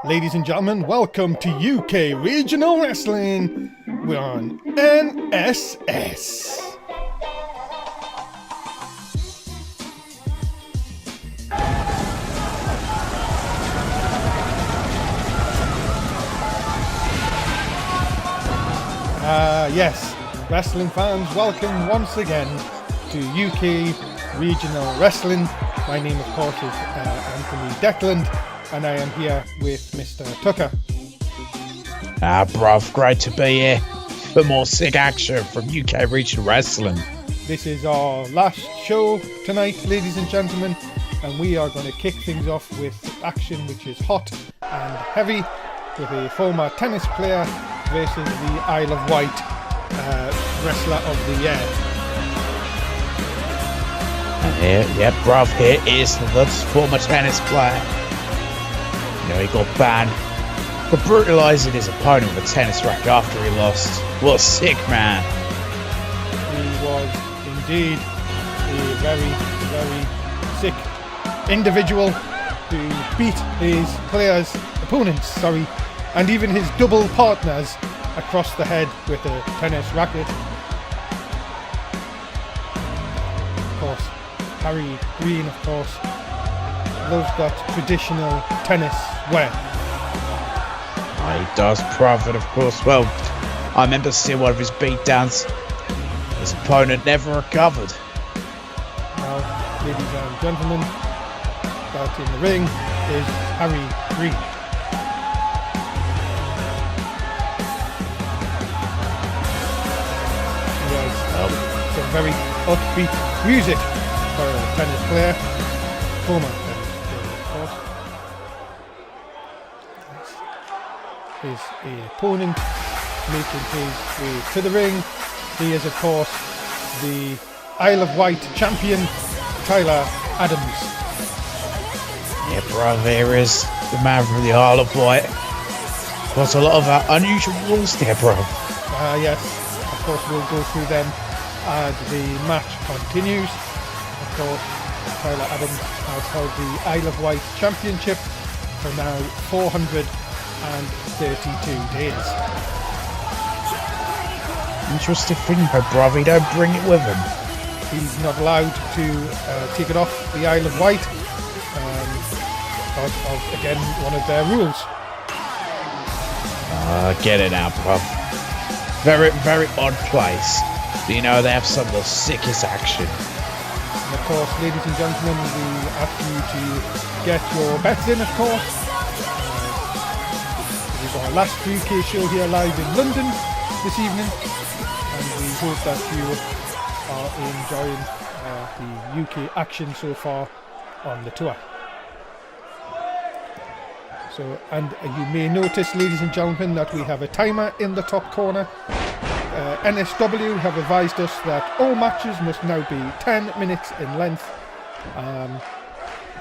Ladies and gentlemen, welcome to UK Regional Wrestling. We're on NSS. Yes, wrestling fans, welcome once again to UK Regional Wrestling. My name, of course, is Anthony Decland, and I am here with Mr. Tucker. Bruv, great to be here for more sick action from UK Regional Wrestling. This is our last show tonight, ladies and gentlemen, and we are going to kick things off with action which is hot and heavy, with a former tennis player versus the Isle of Wight Wrestler of the Year. Bruv, here is the former tennis player. You know, he got banned for brutalising his opponent with a tennis racket after he lost. What a sick man. He was indeed a very, very sick individual who beat his opponents, and even his double partners across the head with a tennis racket. Of course, Harry Green, of course, loves that traditional tennis wear. He does, Prophet, of course. Well, I remember seeing one of his beatdowns. His opponent never recovered. Now, ladies and gentlemen, that in the ring is Harry Green. He has some very upbeat music for a tennis player, former tennis player, of course. His opponent making his way to the ring. He is, of course, the Isle of Wight champion, Tyler Adams. Yeah, bruv, here is the man from the Isle of Wight. Got a lot of unusual rules there, bruv. Yes, of course we'll go through them as the match continues. Of course, Tyler Adams has held the Isle of Wight championship for now 432 days. Interesting thing, though, bruv, he don't bring it with him. He's not allowed to take it off the Isle of Wight because of, again, one of their rules. Get it now, bruv. Very, very odd place. But you know, they have some of the sickest action. And of course, ladies and gentlemen, we ask you to get your bets in, of course. We've got our last 3K show here live in London this evening, and we hope that you are enjoying the UK action so far on the tour. So, and you may notice, ladies and gentlemen, that we have a timer in the top corner. NSW have advised us that all matches must now be 10 minutes in length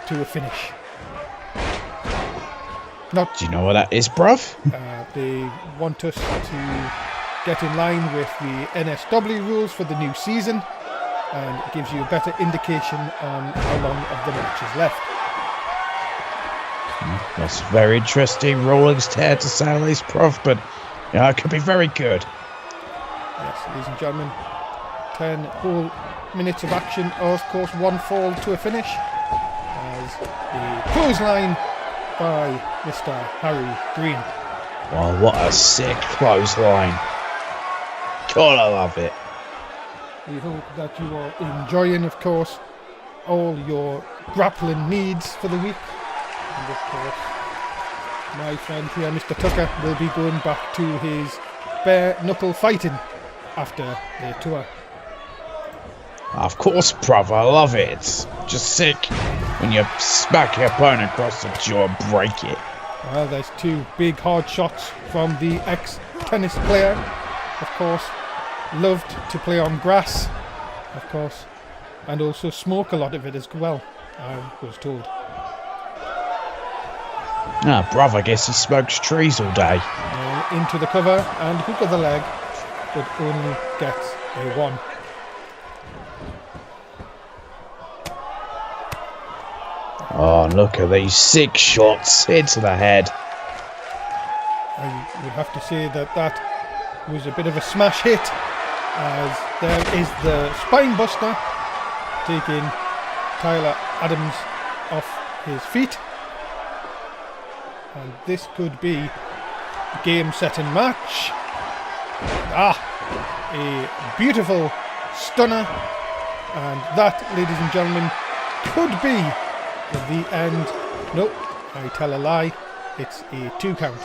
to a finish. Do you know what that is, bruv? They want us to get in line with the NSW rules for the new season, and it gives you a better indication on how long of the match is left. That's very interesting rulings there, to say the least, bruv, but it could be very good. Yes, ladies and gentlemen, 10 whole minutes of action, of course, one fall to a finish, as the clothesline by Mr. Harry Green. Wow, what a sick clothesline. God, I love it. We hope that you are enjoying, of course, all your grappling needs for the week. And of course, my friend here, Mr. Tucker, will be going back to his bare knuckle fighting after the tour. Of course, bruv, I love it. It's just sick when you smack your opponent across the jaw and break it. Well, there's two big hard shots from the ex-tennis player, of course. Loved to play on grass, of course, and also smoke a lot of it as well, I was told. Bruv, I guess he smokes trees all day. Into the cover and hook of the leg, but only gets a 1. Oh, look at these sick shots into the head. I would have to say that was a bit of a smash hit, as there is the spine buster taking Tyler Adams off his feet. And this could be a game, set and match. A beautiful stunner. And that, ladies and gentlemen, could be the end. Nope, I tell a lie. It's a 2 count.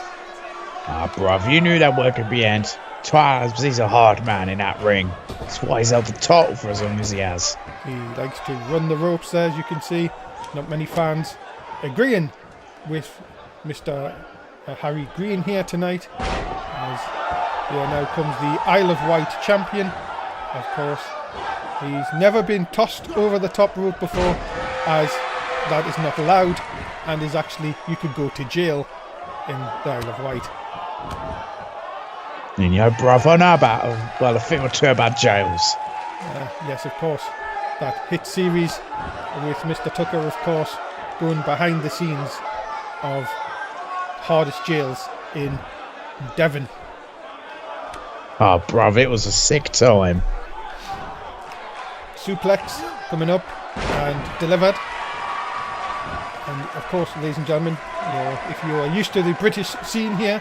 Bruv, you knew that work could be end. Twice, he's a hard man in that ring. That's why he's held the title for as long as he has. He likes to run the ropes there, as you can see. Not many fans agreeing with Mr. Harry Green here tonight. As here now comes the Isle of Wight champion. Of course, he's never been tossed over the top rope before, as that is not allowed, and is actually, you could go to jail in the Isle of Wight. And you know, bruv, I know about, well, a thing or two about jails. Yes, of course. That hit series with Mr. Tucker, of course, going behind the scenes of hardest jails in Devon. Oh, bruv, it was a sick time. Suplex coming up and delivered. And of course, ladies and gentlemen, if you are used to the British scene here,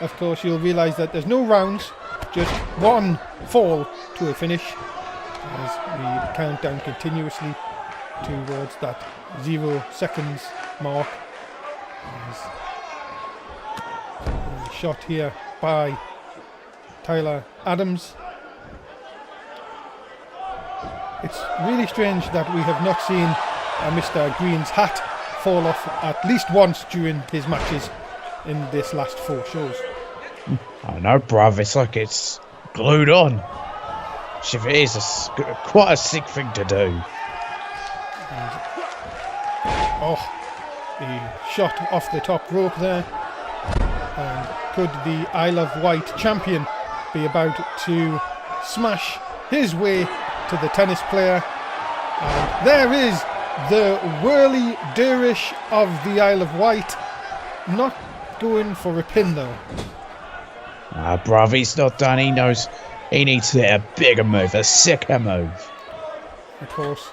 of course you'll realise that there's no rounds, just one fall to a finish, as we count down continuously towards that 0 seconds mark. As a shot here by Tyler Adams. It's really strange that we have not seen Mr. Green's hat fall off at least once during his matches in this last 4 shows. I know, bruv, it's like it's glued on. If it is, it's quite a sick thing to do. The shot off the top rope there. And could the Isle of Wight champion be about to smash his way to the tennis player? And there is the whirly dervish of the Isle of Wight, not going for a pin though. Bruv, he's not done. He knows he needs to hit a bigger move, a sicker move. Of course,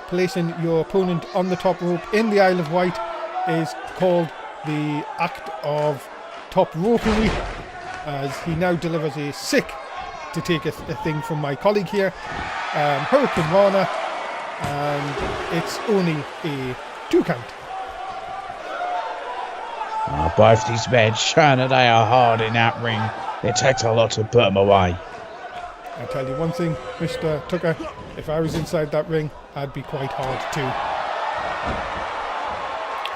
placing your opponent on the top rope in the Isle of Wight is called the act of top ropery, as he now delivers a sick, to take a thing from my colleague here, Hurricane Rana, and it's only a 2 count. Both these men showing that they are hard in that ring. It takes a lot to put them away. I'll tell you one thing, Mr. Tucker, if I was inside that ring, I'd be quite hard too.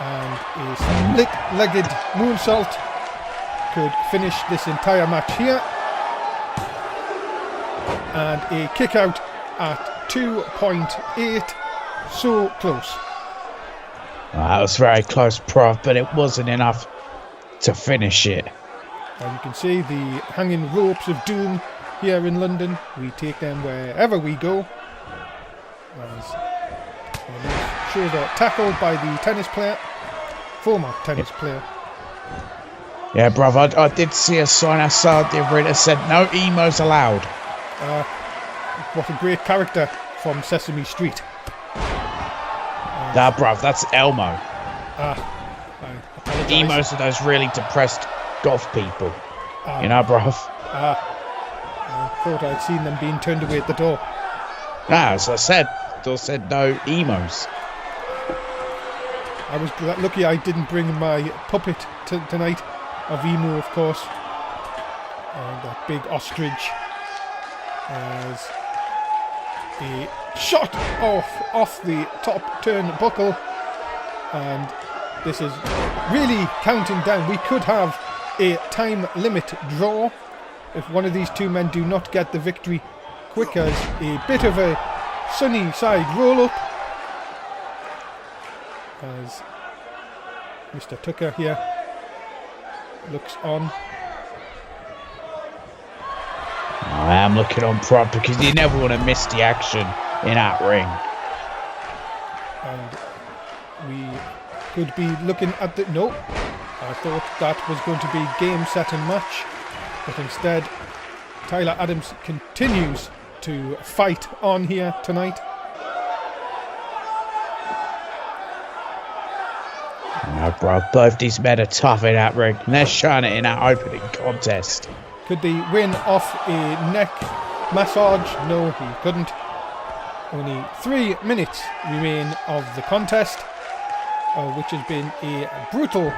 And a split-legged moonsault could finish this entire match here. And a kick out at 2.8, so close. That was very close, Prof, but it wasn't enough to finish it. As you can see, the hanging ropes of doom here in London, we take them wherever we go. As a nice shoulder tackle by the tennis player, former tennis player. Yeah, bruv, I did see a sign outside the arena that said no emos allowed. What a great character from Sesame Street. Nah, bruv, that's Elmo. I apologise. Emos are those really depressed goth people. You know, bruv? I thought I'd seen them being turned away at the door. Nah, as I said, said no emos. I was lucky I didn't bring my puppet tonight, of Emu, of course. That big ostrich. As a shot off the top turnbuckle, and this is really counting down. We could have a time limit draw if one of these two men do not get the victory quick, as a bit of a sunny side roll up, as Mr. Tucker here looks on. I am looking on prop because you never want to miss the action in that ring. And we could be looking at the... No. I thought that was going to be game, set and match, but instead Tyler Adams continues to fight on here tonight. No, bro, both these men are tough in that ring, and they're showing it in that opening contest. Could they win off a neck massage? No, he couldn't. Only 3 minutes remain of the contest, which has been a brutal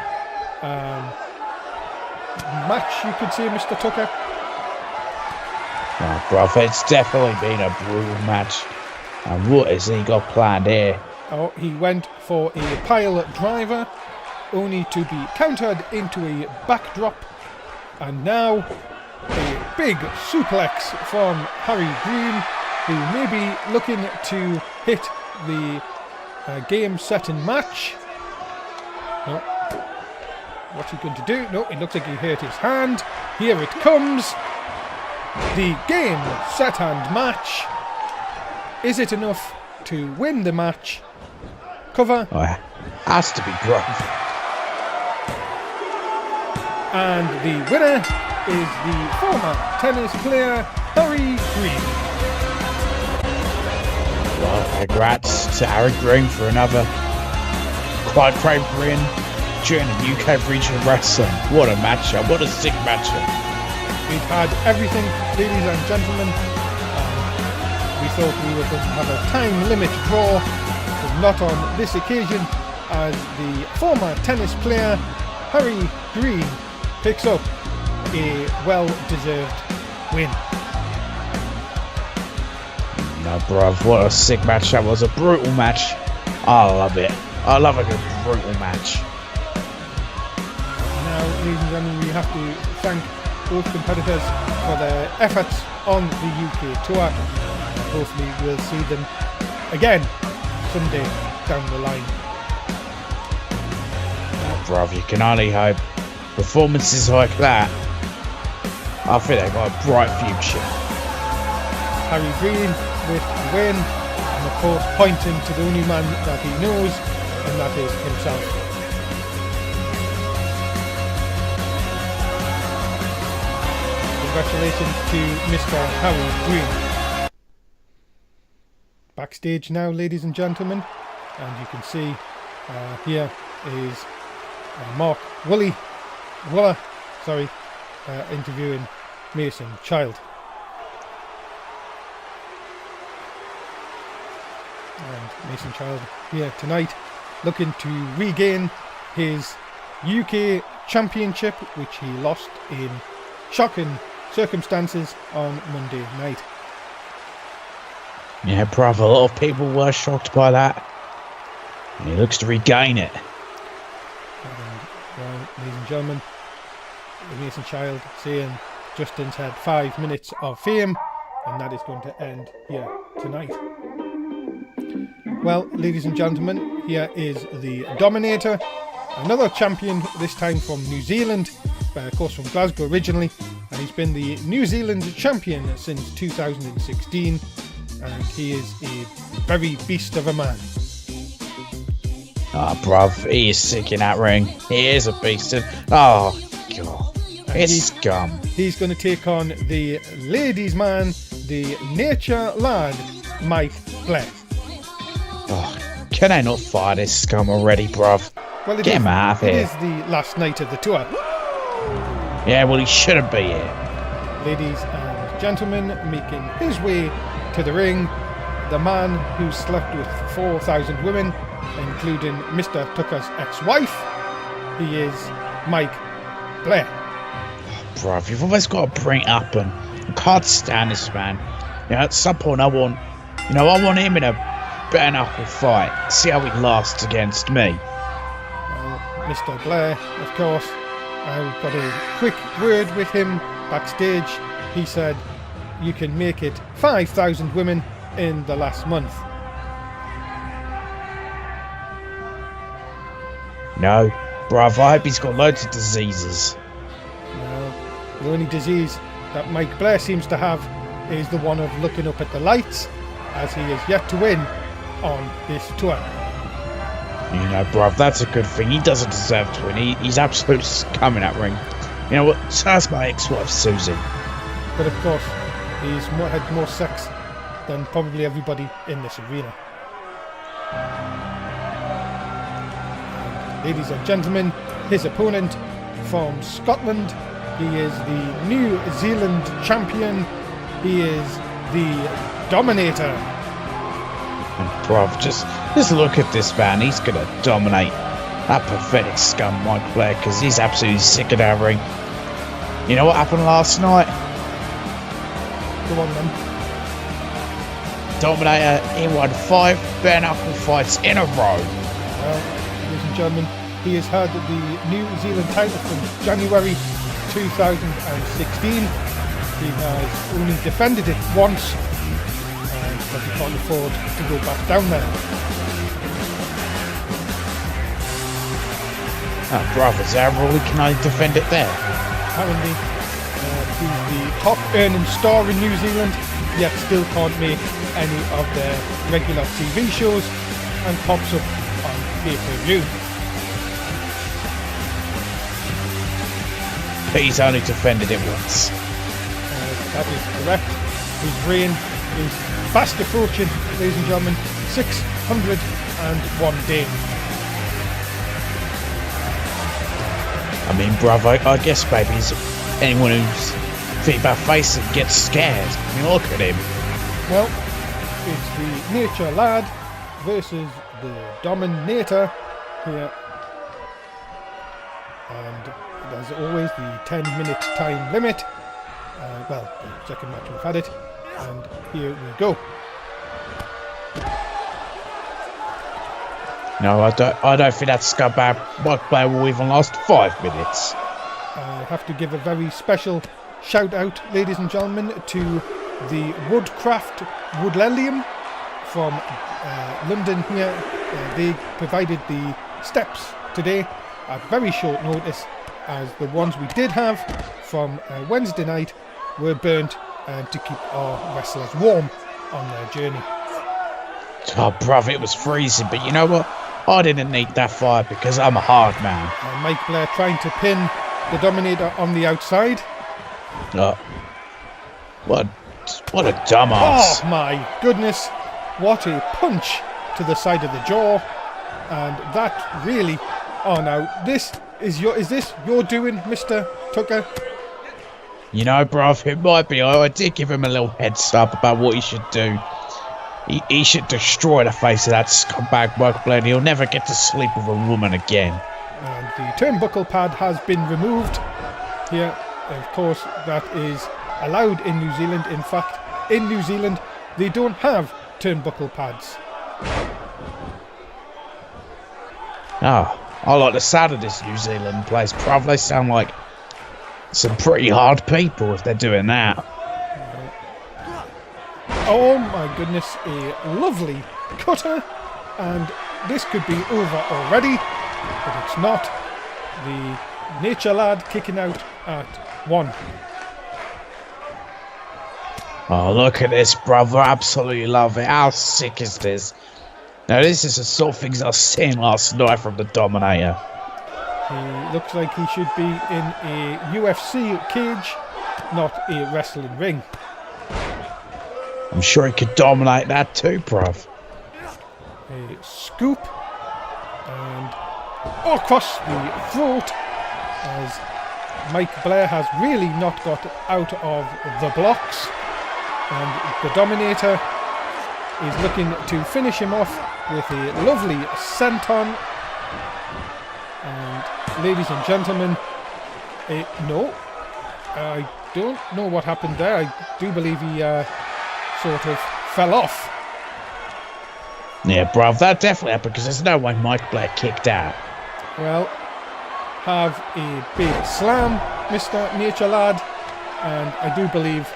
match, you could say, Mr. Tucker. Oh, bro, it's definitely been a brutal match. And what has he got planned here? Oh, he went for a pile driver, only to be countered into a backdrop. And now a big suplex from Harry Green, who may be looking to hit the game, set and match. No. What's he going to do? No, it looks like he hurt his hand. Here it comes. The game, set and match. Is it enough to win the match? Cover. Oh, has to be Grove. And the winner is the former tennis player Harry Green. Well, congrats to Harry Green for another quite great win during the UK Regional Wrestling. What a matchup, what a sick matchup. We've had everything, ladies and gentlemen. We thought we were going to have a time limit draw, but not on this occasion, as the former tennis player Harry Green picks up a well-deserved win. No, bruv, what a sick match that was. A brutal match. I love it. I love a good brutal match. Now, ladies and gentlemen, we have to thank both competitors for their efforts on the UK tour. Hopefully we'll see them again someday down the line. Oh, bruv, you can only hope. Performances like that, I think they've got a bright future. Harry Green with the win, and of course pointing to the only man that he knows, and that is himself. Congratulations to Mr. Harry Green. Backstage now, ladies and gentlemen, and you can see here is Mark Wooller, interviewing Mason Child. And Mason Child here tonight looking to regain his UK Championship, which he lost in shocking circumstances on Monday night. Yeah, bruv, a lot of people were shocked by that. And he looks to regain it. And, ladies and gentlemen, Mason Child saying Justin's had 5 minutes of fame, and that is going to end here tonight. Well, ladies and gentlemen, here is the Dominator, another champion, this time from New Zealand, of course from Glasgow originally, and he's been the New Zealand champion since 2016, and he is a very beast of a man. Oh, bruv, he is sick in that ring. He is a beast. Oh, God. It's scum. He's going to take on the ladies' man, the nature lad, Mike Blair. Oh, can I not fire this scum already, bruv? Well, Get him out of here. It is the last night of the tour. Yeah, well, he shouldn't be here. Ladies and gentlemen, making his way to the ring, the man who slept with 4,000 women, including Mr. Tucker's ex-wife. He is Mike Blair. Oh, bruv, you've always got to bring it up, and I can't stand this man. You know, at some point I want him in a bare knuckle fight. See how he lasts against me. Well, Mr. Blair, of course, I've got a quick word with him backstage. He said, you can make it 5,000 women in the last month. No, bruv, I hope he's got loads of diseases. No, the only disease that Mike Blair seems to have is the one of looking up at the lights, as he is yet to win on this tour. You know, bruv, that's a good thing. He doesn't deserve to win. He's absolutely scum in that ring. You know what? So that's my ex-wife, Susan. But of course, he's had more sex than probably everybody in this arena. And ladies and gentlemen, his opponent from Scotland, he is the New Zealand champion. He is the Dominator. And bruv, just look at this man. He's gonna dominate that pathetic scum Mike Blair because he's absolutely sick of that ring. You know what happened last night? Go on then. Dominator, he won 5 bare knuckle fights in a row. Well, ladies and gentlemen, he has had the New Zealand title from January 2016. He has only defended it once, but he can't afford to go back down there. Oh, brother, is that really? Can I defend it there? Apparently, he's the top earning star in New Zealand, yet still can't make any of their regular TV shows and pops up on pay-per-view. He's only defended it once. That is correct. His reign is fast approaching, ladies and gentlemen, 601 days. I mean, brother, I guess, baby, anyone who's thinking about facing gets scared. I mean, look at him. Well, it's the Nature Lad versus the Dominator here. And there's always the 10-minute time limit. Well, the second match we've had it. And here we go. No, I don't think that scumbag Mike Blair will even last 5 minutes. I have to give a very special shout out, ladies and gentlemen, to the Woodcraft Woodlelium from London here. They provided the steps today at very short notice, as the ones we did have from Wednesday night were burnt to keep our wrestlers warm on their journey. Oh, bruv, it was freezing, but you know what? I didn't need that fire because I'm a hard man. Mike Blair trying to pin the Dominator on the outside. What a dumbass. Oh my goodness, what a punch to the side of the jaw. And that really, oh now, is this your doing, Mr. Tucker? You know, bruv, it might be. I did give him a little heads up about what he should do. He should destroy the face of that scumbag Mike Blair. He'll never get to sleep with a woman again. And the turnbuckle pad has been removed here. Of course, that is allowed in New Zealand. In fact, in New Zealand, they don't have turnbuckle pads. I like the sound of this New Zealand place, bruv. They sound like some pretty hard people if they're doing that. Oh my goodness, a lovely cutter, and this could be over already, but it's not. The Nature Lad kicking out at 1. Oh, look at this, brother. Absolutely love it. How sick is this? Now, this is the sort of things I was seeing last night from the Dominator. He looks like he should be in a UFC cage, not a wrestling ring. I'm sure he could dominate that too, bruv. A scoop, and across the throat, as Mike Blair has really not got out of the blocks, and the Dominator is looking to finish him off with a lovely senton. And ladies and gentlemen, no, I don't know what happened there. I do believe he sort of fell off. Yeah, bruv, that definitely happened because there's no way Mike Blair kicked out. Well, have a big slam, Mr. Nature Lad, and I do believe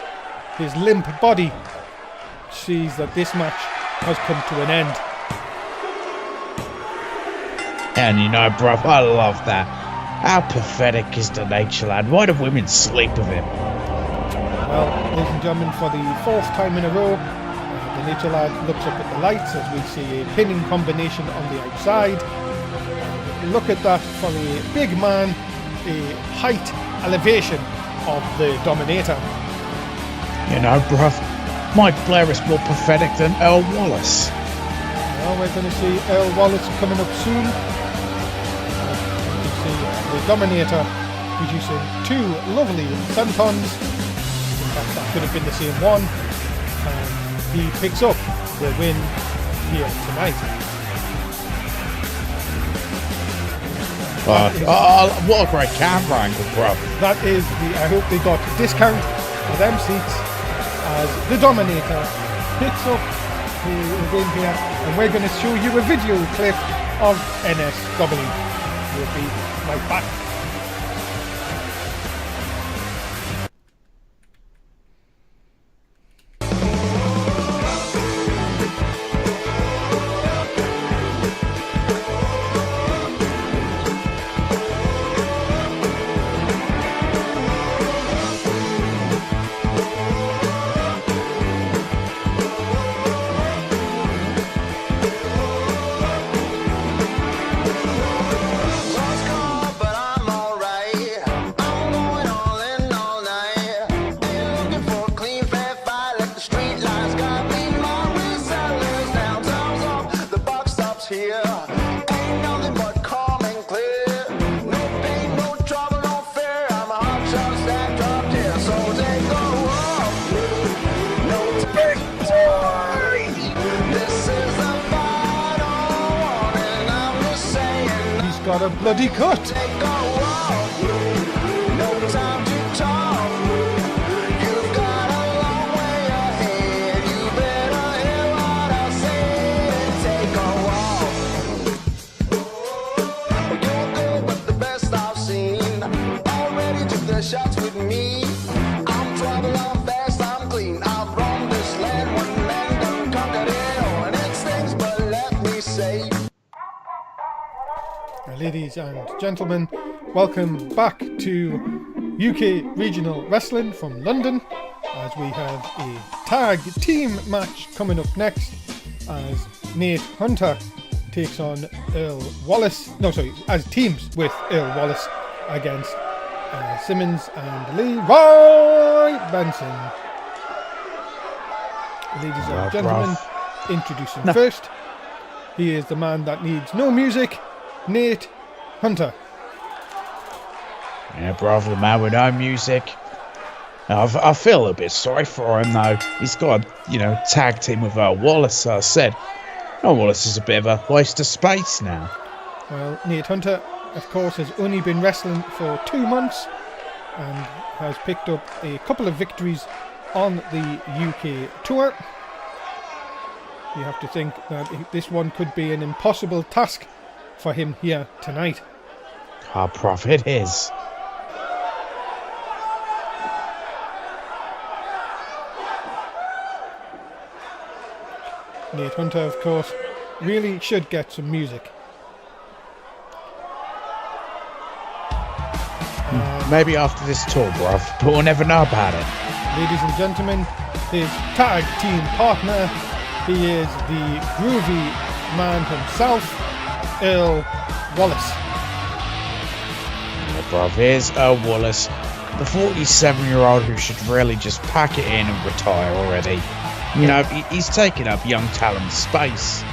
his limp body sees that this match has come to an end. And you know, bruv, I love that. How pathetic is the Nature Lad? Why do women sleep with him? Well, ladies and gentlemen, for the 4th time in a row, the Nature Lad looks up at the lights as we see a pinning combination on the outside. look at that for a big man, a height elevation of the Dominator. You know, bruv, Mike Blair is more pathetic than Earl Wallace. Well, we're going to see Earl Wallace coming up soon. You can see the Dominator producing two lovely sentons. In fact, that could have been the same one. And he picks up the win here tonight. What a great camera angle, bruv. That is I hope they got a discount for them seats as the Dominator picks up the win here, and we're going to show you a video clip of NSW. We'll be right back. Got a bloody cut. Shots with me. I'm trouble, I'm fast, I'm clean. I've roamed this land, one man done conquered it all, and it stings, but let me say. Ladies and gentlemen, welcome back to UK Regional Wrestling from London, as we have a tag team match coming up next as Nate Hunter takes on Earl Wallace. No, sorry, as teams with Earl Wallace against Simmons and Leroy Benson. Ladies and gentlemen, introducing first, he is the man that needs no music, Nate Hunter. Yeah, brother, the man with no music. I feel a bit sorry for him though. He's got, tag team with Wallace. I said, Wallace is a bit of a waste of space now. Well, Nate Hunter, of course, has only been wrestling for 2 months and has picked up a couple of victories on the UK tour. You have to think that this one could be an impossible task for him here tonight. Our profit is. Nate Hunter, of course, really should get some music. Maybe after this tour, bruv, but we'll never know about it. Ladies and gentlemen, his tag team partner, he is the groovy man himself, Earl Wallace. Yeah, bruv, here's Earl Wallace, the 47-year-old who should really just pack it in and retire already. He's taking up young talent's space.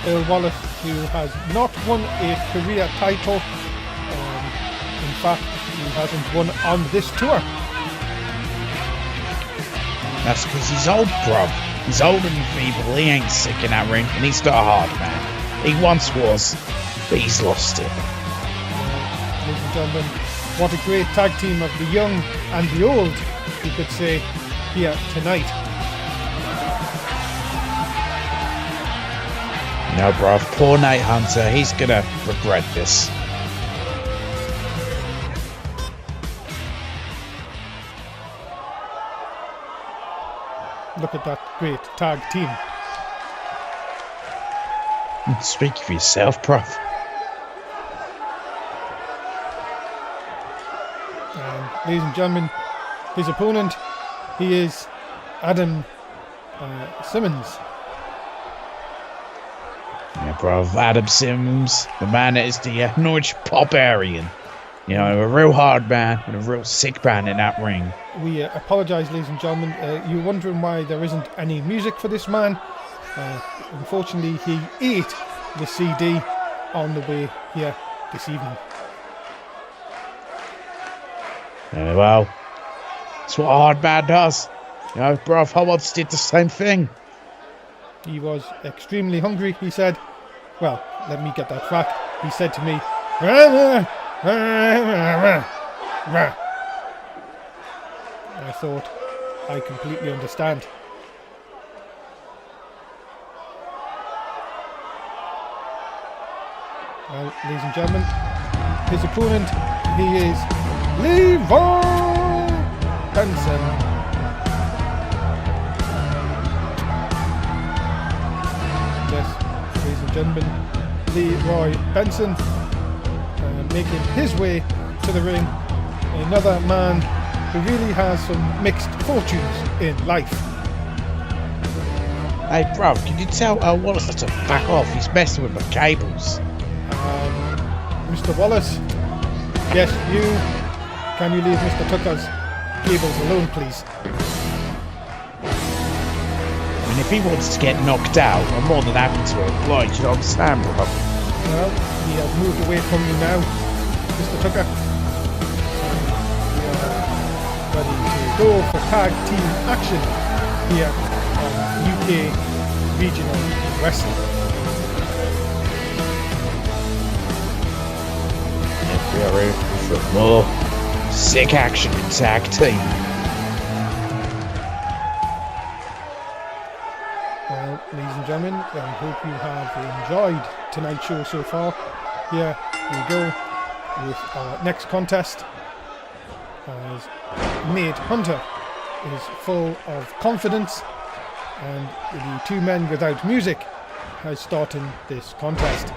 Earl Wallace, who has not won a career title. In fact, he hasn't won on this tour. That's because he's old, bruv. He's old and feeble, he ain't sick in that ring, and he's not a hard man. He once was, but he's lost it. Ladies and gentlemen, what a great tag team of the young and the old, you could say, here tonight. No, bruv, poor Nate Hunter, he's gonna regret this. Look at that great tag team. Speak for yourself, bruv. Ladies and gentlemen, his opponent, he is Adam Simmons. Yeah, bruv. Adam Sims, the man that is the Norwich Barbarian. You know, a real hard man and a real sick man in that ring. We apologise, ladies and gentlemen. You're wondering why there isn't any music for this man. Unfortunately, he ate the CD on the way here this evening. Well, that's what a hard man does. You know, bruv, I once did the same thing. He was extremely hungry, he said. Well, let me get that fact. He said to me, I thought, I completely understand. Well, ladies and gentlemen, his opponent, he is Leroy Benson. Yes, ladies and gentlemen, Leroy Benson making his way to the ring. Another man who really has some mixed fortunes in life. Hey, bruv, can you tell Wallace to back off? He's messing with my cables. Mr. Wallace, yes, can you leave Mr. Tucker's cables alone, please? I mean, if he wants to get knocked out, I'm more than happy to oblige, you know what I'm saying, bruv? Well, he has moved away from you now, Mr. Tucker. We are ready to go for tag team action here on UK Regional Wrestling. We are ready for more sick action in tag team. Well, ladies and gentlemen, I hope you have enjoyed tonight's show so far. Here we go with our next contest, as Nate Hunter is full of confidence, and the two men without music are starting this contest.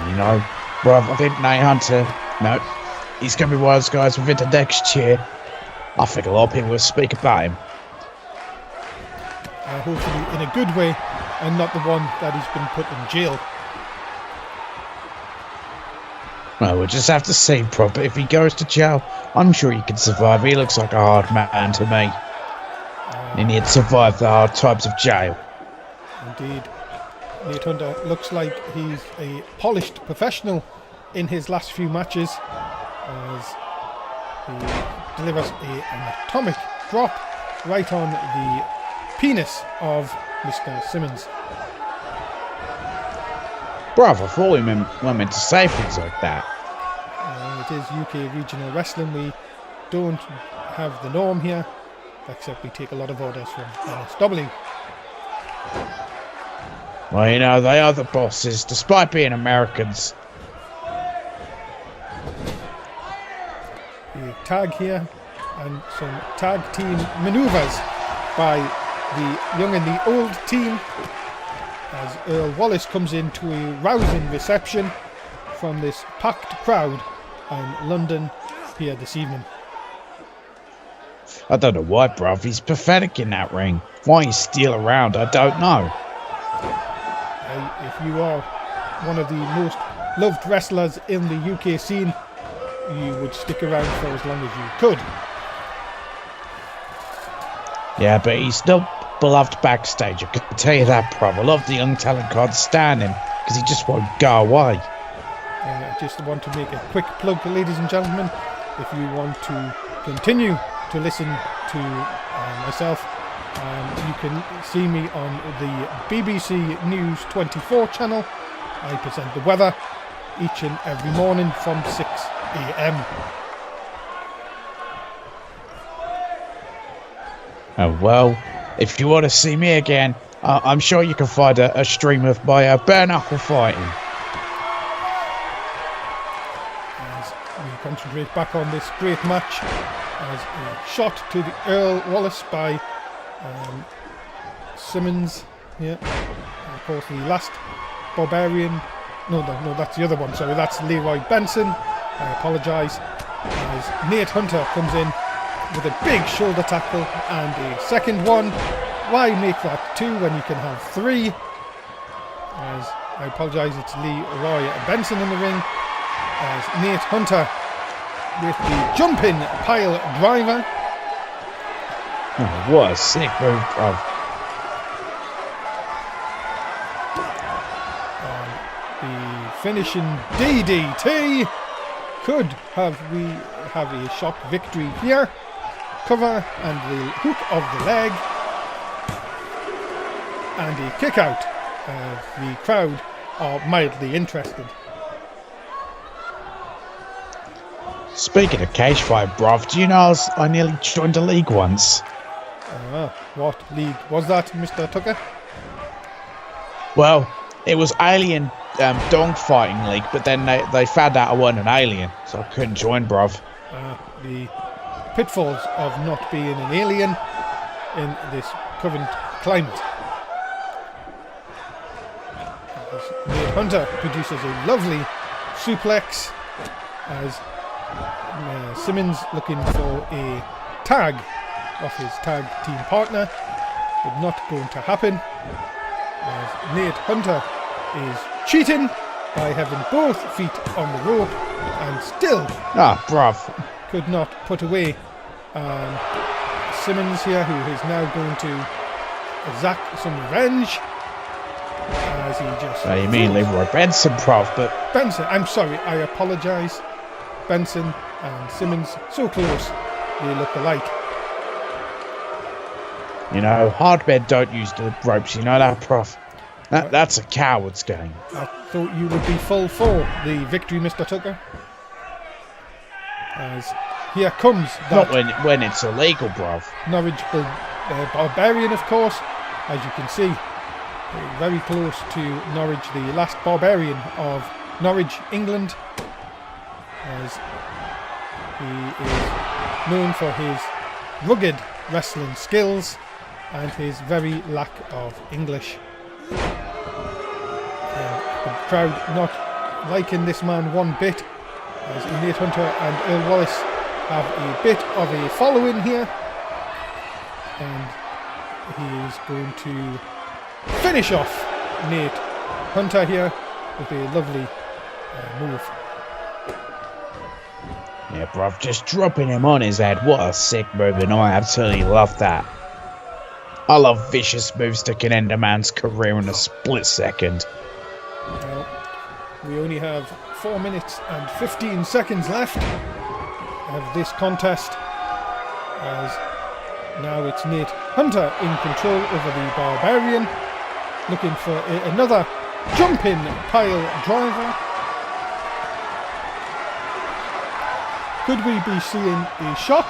You know, bruv, I think Nate Hunter, no, he's going to be one of those guys within the next year. I think a lot of people will speak about him. Hopefully in a good way, and not the one that he's been put in jail. Well, we'll just have to see, bruv, but if he goes to jail, I'm sure he can survive. He looks like a hard man to me. And he'd survive the hard times of jail. Indeed. Nate Hunter looks like he's a polished professional in his last few matches, as he delivers an atomic drop right on the penis of Mr. Simmons. Bruv, I thought we weren't meant to say things like that. It is UK Regional Wrestling. We don't have the norm here, except we take a lot of orders from NSW. Well, you know, they are the bosses, despite being Americans. The tag here, and some tag team manoeuvres by the young and the old team, as Earl Wallace comes into a rousing reception from this packed crowd in London here this evening. I don't know why, bruv, he's pathetic in that ring. Why he's still around, I don't know. If you are one of the most loved wrestlers in the UK scene, you would stick around for as long as you could. Yeah, but he's not beloved backstage, I can tell you that, bruv. A lot of the young talent can't stand him because he just won't go away. I just want to make a quick plug, ladies and gentlemen. If you want to continue to listen to myself, you can see me on the BBC News 24 channel. I present the weather each and every morning from 6 a.m. Oh, well, if you want to see me again, I'm sure you can find a stream of my bare knuckle fighting. As we concentrate back on this great match, as a shot to the Earl Wallace by Simmons here. And of course, the last Barbarian. No, that's the other one. Sorry, that's Leroy Benson. I apologise. As Nate Hunter comes in with a big shoulder tackle and a second one. Why make that 2 when you can have 3? As I apologise, it's Leroy Benson in the ring. As Nate Hunter with the jumping pile driver. Oh, what a sick move, bruv. The finishing DDT. Could we have a shock victory here? Cover and the hook of the leg. And a kick out. The crowd are mildly interested. Speaking of cage fight, bruv, do you know I nearly joined a league once? What league was that, Mr. Tucker? Well, it was Alien Dog Fighting League, but then they found out I wasn't an alien, so I couldn't join, bruv. The pitfalls of not being an alien in this current climate. Nate Hunter produces a lovely suplex as Simmons looking for a tag off his tag team partner, but not going to happen as Nate Hunter is cheating by having both feet on the rope and still bruv. could not put away Simmons here, who is now going to exact some revenge as he just... you mean Leroy Benson, bruv, but... Benson, I'm sorry, I apologise. Benson and Simmons, so close, they look alike. You know, hard men don't use the ropes, you know that, bruv? That's a coward's game. I thought you would be full for the victory, Mr. Tucker. As here comes that... Not when it's illegal, bruv. Norwich Barbarian, of course, as you can see. Very close to Norwich, the last Barbarian of Norwich, England. As he is known for his rugged wrestling skills and his very lack of English. The crowd not liking this man one bit, as Nate Hunter and Earl Wallace have a bit of a following here, and he is going to finish off Nate Hunter here with a lovely move. Yeah, bruv, just dropping him on his head. What a sick move, and I absolutely love that. I love vicious moves that can end a man's career in a split second. Well, we only have 4 minutes and 15 seconds left of this contest, as now it's Nate Hunter in control over the Barbarian, looking for another jumping pile driver. Could we be seeing a shock?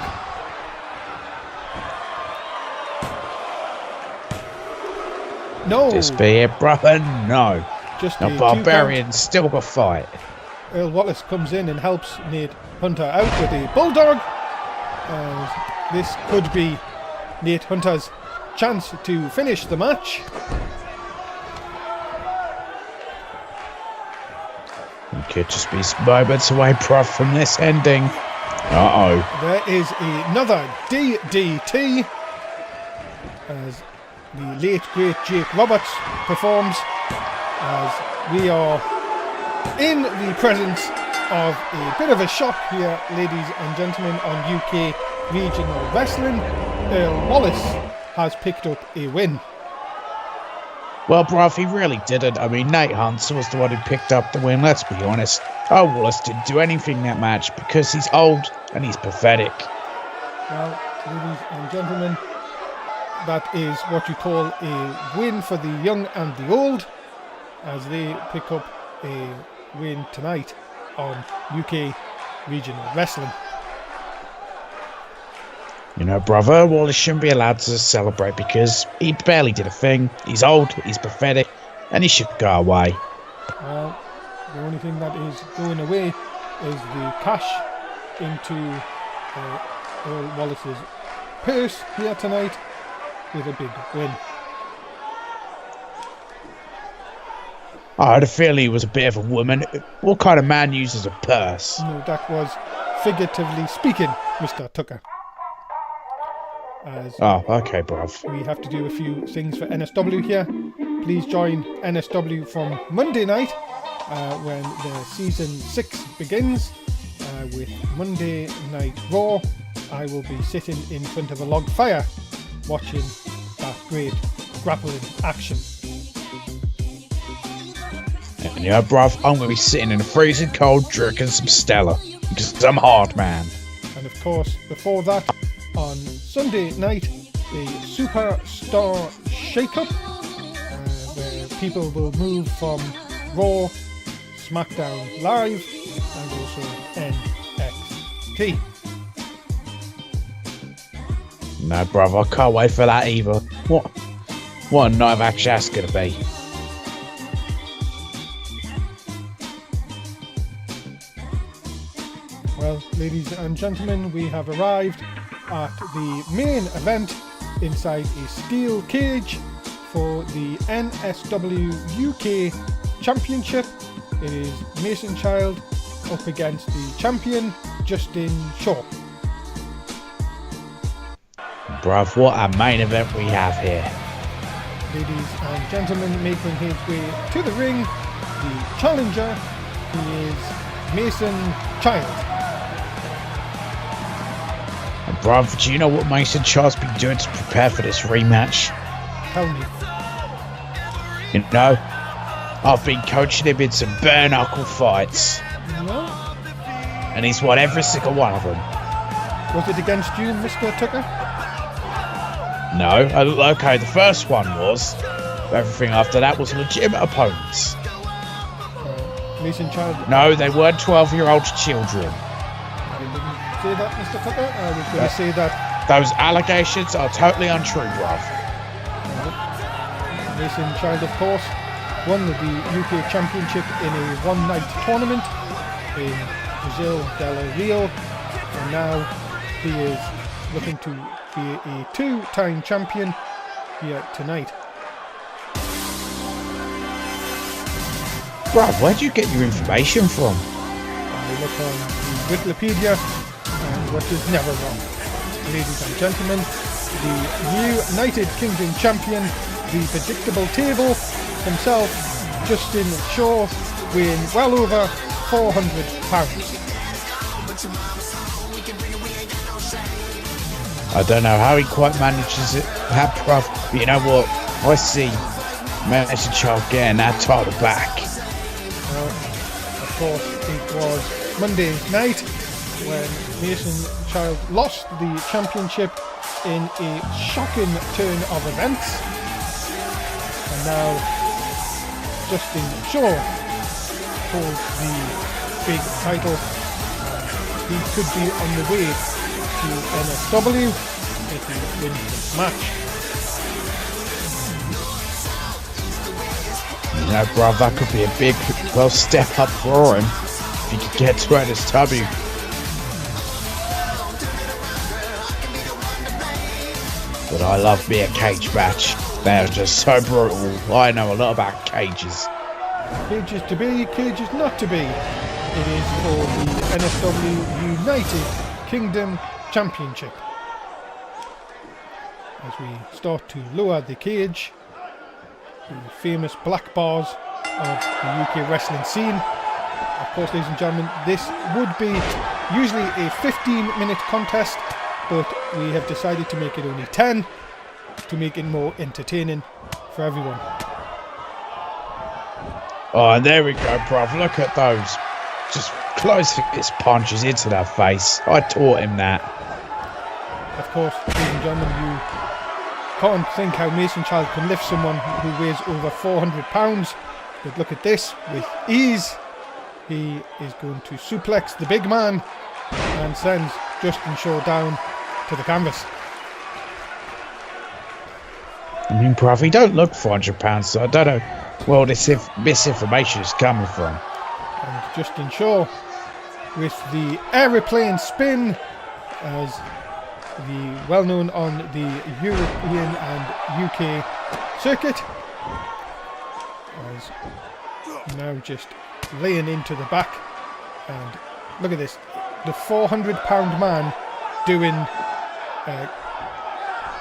No. This be it, brother? No. Just the Barbarian's still got fight. Earl Wallace comes in and helps Nate Hunter out with a bulldog. And this could be Nate Hunter's chance to finish the match. You could just be moments away, bruv, from this ending. There is another DDT as the late great Jake Roberts performs, as we are in the presence of a bit of a shock here, ladies and gentlemen, on UK Regional Wrestling. Earl Wallace has picked up a win. Well, bruv, he really didn't. I mean, Nate Hunter was the one who picked up the win, let's be honest. Earl Wallace didn't do anything that match because he's old and he's pathetic. Well, ladies and gentlemen, that is what you call a win for the young and the old, as they pick up a win tonight on UK Regional Wrestling. You know, brother, Wallace shouldn't be allowed to celebrate because he barely did a thing. He's old, he's pathetic, and he should go away. Well, the only thing that is going away is the cash into Earl Wallace's purse here tonight with a big win. I had a feeling he was a bit of a woman. What kind of man uses a purse? No, that was figuratively speaking, Mr. Tucker. as Oh, okay, bruv. we have to do a few things for NSW here. Please join NSW from Monday night when the season 6 begins with Monday Night Raw. I will be sitting in front of a log fire watching that great grappling action. And yeah, bruv, I'm going to be sitting in the freezing cold drinking some Stella because I'm hard, man. And of course, before that, on Sunday night, the Superstar Shake-Up, where people will move from Raw, SmackDown Live, and also NXT. No, bruv, I can't wait for that either. What a night of action that's going to be. Well, ladies and gentlemen, we have arrived at the main event inside a steel cage for the NSW UK Championship. It is Mason Child up against the champion, Justin Shaw. Bruv, what a main event we have here. Ladies and gentlemen, making his way to the ring, the challenger, he is Mason Child. And bruv, do you know what Mason Child's been doing to prepare for this rematch? Tell me. You know, I've been coaching him in some bare knuckle fights, No? and he's won every single one of them. Was it against you, Mr. Tucker? No, okay, the first one was. Everything after that was legitimate opponents. Mason Child. No, they weren't 12-year-old children. I didn't say that, Mr. Tucker. I was going to say that Those allegations are totally untrue, bruv. Mason Child, of course, won the UK Championship in a one-night tournament in Brazil del Rio, and now he is looking to be a two-time champion here tonight. Bruv, where'd you get your information from? I look on the Wikipedia, and what is never wrong. Ladies and gentlemen, the United Kingdom champion, the predictable table himself, Justin Shaw, weighing well over 400 pounds. I don't know how he quite manages it, that bruv. But you know what? I see Mason Child getting that title back. Of course, it was Monday night when Mason Child lost the championship in a shocking turn of events. And now Justin Shaw holds the big title. He could be on the way to NSW if he wins this match. You know, bruv, that could be a big, step up for him if he could get to NSW. But I love me a cage match. They are just so brutal. I know a lot about cages. Cages to be, cages not to be. It is for the NSW United Kingdom Championship. As we start to lower the cage, the famous black bars of the UK wrestling scene. Of course, ladies and gentlemen, this would be usually a 15-minute contest, but we have decided to make it only 10 to make it more entertaining for everyone. Oh, and there we go, bruv. Look at those. Just close fist punches into their face. I taught him that. Of course, ladies and gentlemen, you can't think how Mason Child can lift someone who weighs over 400 pounds. But look at this, with ease, he is going to suplex the big man and sends Justin Shaw down to the canvas. I mean, bruv, he don't look 400 pounds, so I don't know where this misinformation is coming from. And Justin Shaw with the aeroplane spin as the well-known on the European and UK circuit, as now just laying into the back. And look at this, the 400-pound man doing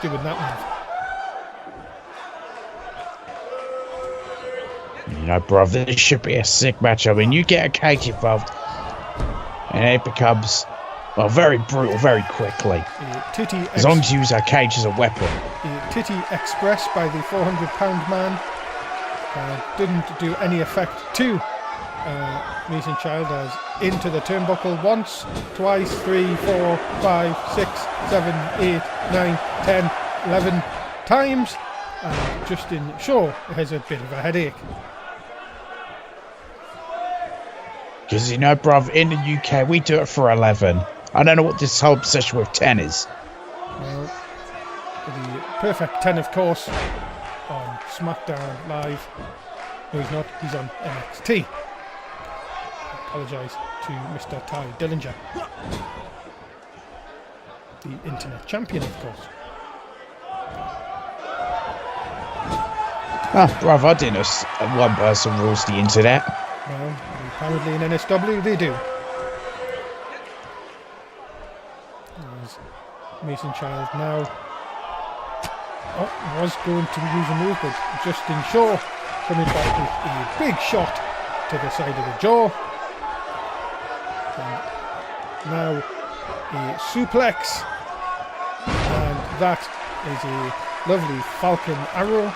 doing that move. You know, bruv, this should be a sick match. I mean, you get a cage involved, and it becomes, well, very brutal very quickly. As long as you use our cage as a weapon. Titty Express by the 400-pound man didn't do any effect to Mason Child, as into the turnbuckle once, twice, 3, 4, 5, 6, 7, 8, 9, 10, 11 times. And Justin Shaw has a bit of a headache. Because, you know, bruv, in the UK, we do it for 11. I don't know what this whole obsession with 10 is. Well, the perfect 10, of course, on SmackDown Live. No, he's not. He's on NXT. Apologise to Mr. Ty Dillinger. The Internet Champion, of course. Ah, bruv, I didn't know one person rules the internet. Well, apparently in NSW they do. There's Mason Child now. Oh, was going to use a move, but Justin Shaw coming back with a big shot to the side of the jaw. And now a suplex. And that is a lovely Falcon Arrow.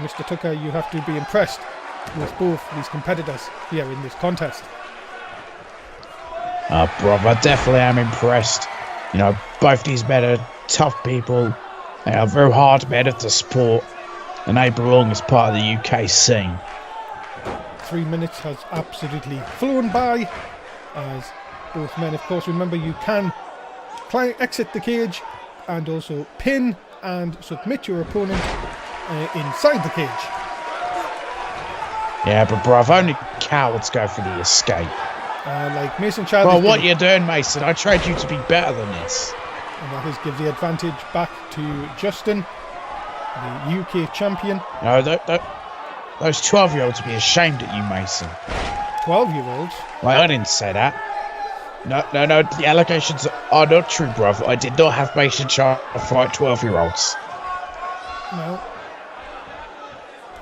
Mr. Tucker, you have to be impressed with both these competitors here in this contest. Bruv, I definitely am impressed. You know, both these men are tough people. They are very hard men of the sport, and they belong as part of the UK scene. 3 minutes has absolutely flown by, as both men, of course, remember you can exit the cage and also pin and submit your opponent inside the cage. Yeah, but bruv, only cowards go for the escape. Like Mason Child. Well, what you're doing, Mason, I trade you to be better than this. And that is give the advantage back to Justin, the UK champion. No, those 12-year-olds would be ashamed at you, Mason. 12-year-olds? Well, I didn't say that. No, the allegations are not true, bruv. I did not have Mason Child fight 12-year-olds. No.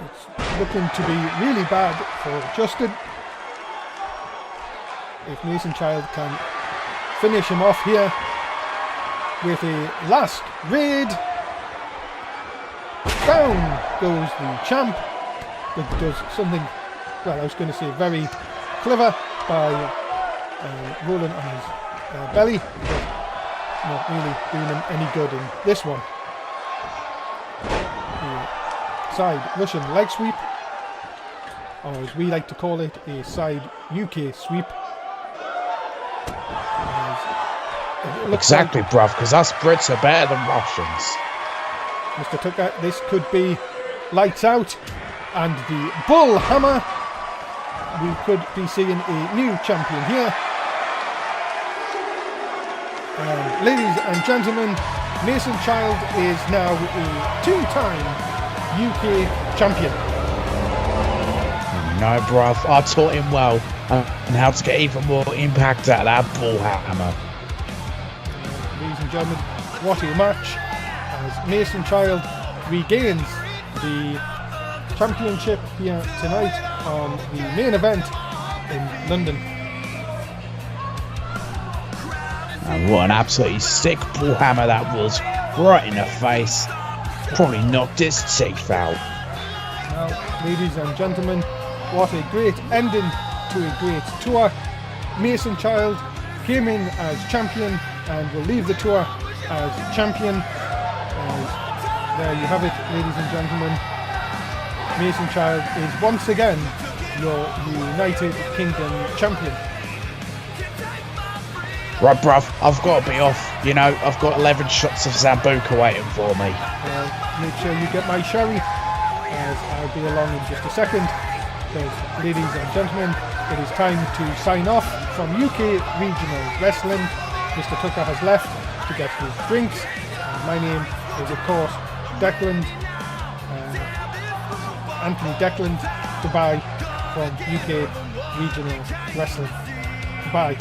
It's looking to be really bad for Justin. If Mason Child can finish him off here with a last raid. Down goes the champ. It does something, well, I was going to say very clever by rolling on his belly, but not really doing him any good in this one. Side Russian leg sweep, or as we like to call it, a side UK sweep. Exactly, bruv, because us Brits are better than Russians. Mr. Tucker, this could be lights out, and the bull hammer. We could be seeing a new champion here. And ladies and gentlemen, Mason Child is now a two-time UK champion. No, bruv, I taught him well and how to get even more impact out of that bull hammer. Ladies and gentlemen, what a match as Mason Child regains the championship here tonight on the main event in London. And what an absolutely sick bull hammer that was, right in the face. Probably knocked his teeth out. Now, ladies and gentlemen, what a great ending to a great tour. Mason Child came in as champion and will leave the tour as champion. There you have it, ladies and gentlemen. Mason Child is once again your United Kingdom champion. Right, bruv, I've got to be off. You know, I've got 11 shots of Zambuca waiting for me. Make sure you get my sherry, as I'll be along in just a second. Because, ladies and gentlemen, it is time to sign off from UK Regional Wrestling. Mr. Tucker has left to get his drinks. And my name is, of course, Declan. Anthony Declan. Goodbye from UK Regional Wrestling. Goodbye.